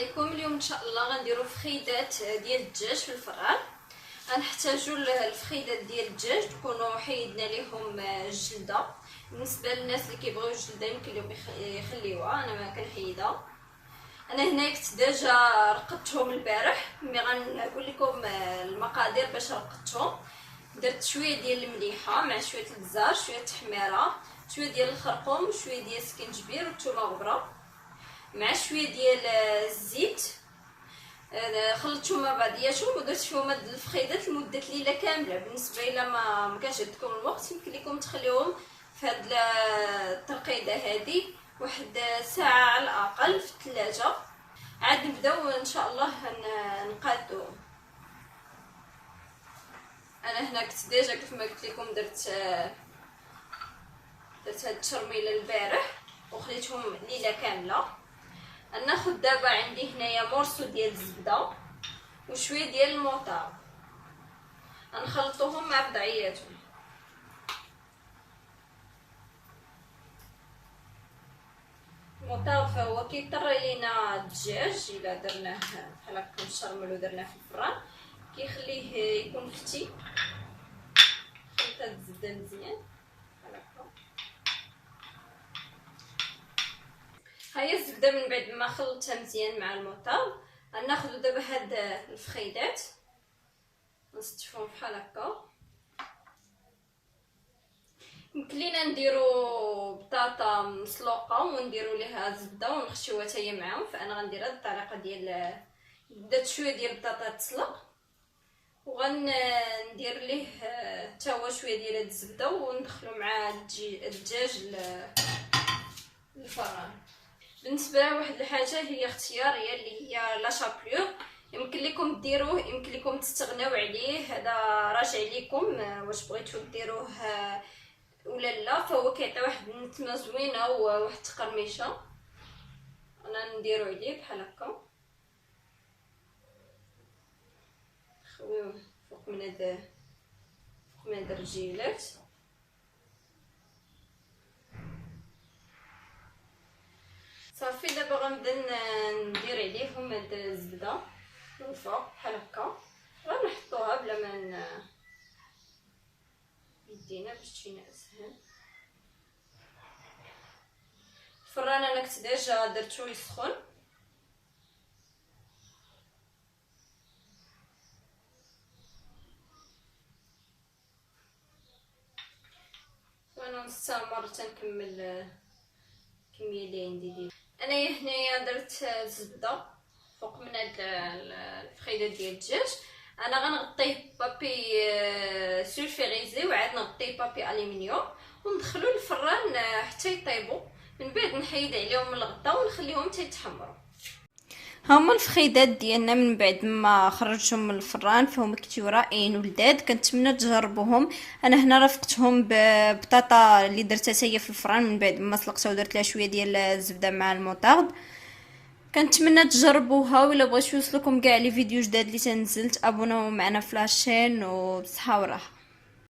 عليكم. اليوم ان شاء الله غنديروا فخيدات ديال الدجاج في الفران. غنحتاجوا الفخيدات ديال الدجاج تكونوا حيدنا ليهم الجلده. بالنسبه للناس اللي كيبغيو الجلده يمكن لهم يخليوها، انا ما كنحيدها. انا هنا كنت ديجا رقدتهم البارح، مي غنقول لكم المقادير باش رقدتهم. درت شويه ديال المليحه مع شويه البزار، شويه التحميره، شويه ديال الخرقوم، شويه ديال السكنجبير والثومه غبره مع شويه ديال الزيت. خلطتهم مع بعضياتهم ودرت فيهم هاد الفخيدات لمده ليله كامله. بالنسبه الى ما كانش عندكم الوقت يمكن لكم تخليوهم في هاد الترقيده هذه واحد ساعه على الاقل في الثلاجه. عاد نبداو ان شاء الله نقادو. انا هنا كنت ديجا كيف ما قلت لكم درت هاد الترميله البارح وخليتهم ليله كامله. ناخذ دابا عندي هنايا مورسو ديال الزبده وشويه ديال الموطار، غنخلطوهم مع بضعياتهم. الموطار فهو كيطري لينا الدجاج الا درناه بحال هكا مشرمل ودرناه في الفران، كيخليه يكون فتي. خلط هاد الزبده مزيان بحال هكا. هاهي الزبده من بعد ما خلطتها مزيان مع الموطار. غناخذوا دابا هاد الفخيدات نستفهم بحال هكا. يمكن لينا نديرو بطاطا مسلوقه ونديرو ليها الزبده ونخشيوها حتى هي معاهم، فانا غندير هاد الطريقه ديال بدات شويه ديال البطاطا تسلق وغندير ليه حتى هو شويه ديال هاد الزبده وندخلو مع الدجاج للفران. بالنسبه لها واحد الحاجه هي اختياريه اللي هي لا شابلور، يمكن لكم ديروه يمكن لكم تستغناو عليه، هذا راجع ليكم واش بغيتو ديروه ولا لا. فهو كيعطي واحد النتمه زوينه وواحد التقرميشه. انا نديرو عليه بحال هكا، نخويوه فوق من هاد الرجيلات. صافي دابا غنبدا ندير عليهم هاد الزبده من فوق بحال هكا. غنحطوها بلا ما يدينا باش تجينا اسهل. الفران انا كنت ديجا درتو يسخن، وانا نستمر تنكمل الكميه اللي عندي ديال. انايا هنايا درت الزبده فوق من هاد الفخيده ديال الدجاج. انا غنغطيه بابي سولفيريزي وعاد نغطيه بابي الومنيوم وندخلو للفران حتى يطيبوا. من بعد نحيد عليهم الغطا ونخليهم حتى يتحمروا. هما الفخيدات ديالنا من بعد ما خرجتهم من الفران فهم كيتيو رائعين ولذاذ. كنتمنى تجربوهم. انا هنا رافقتهم ببطاطا اللي درتها هي في الفران من بعد ما سلقتها ودرت لها شويه ديال الزبده مع الموطارد. كنتمنى تجربوها. ولا بغيتو يوصلكم كاع لي فيديو جداد اللي تنزلت ابوناو معنا في لاشين وبصحه وراحه.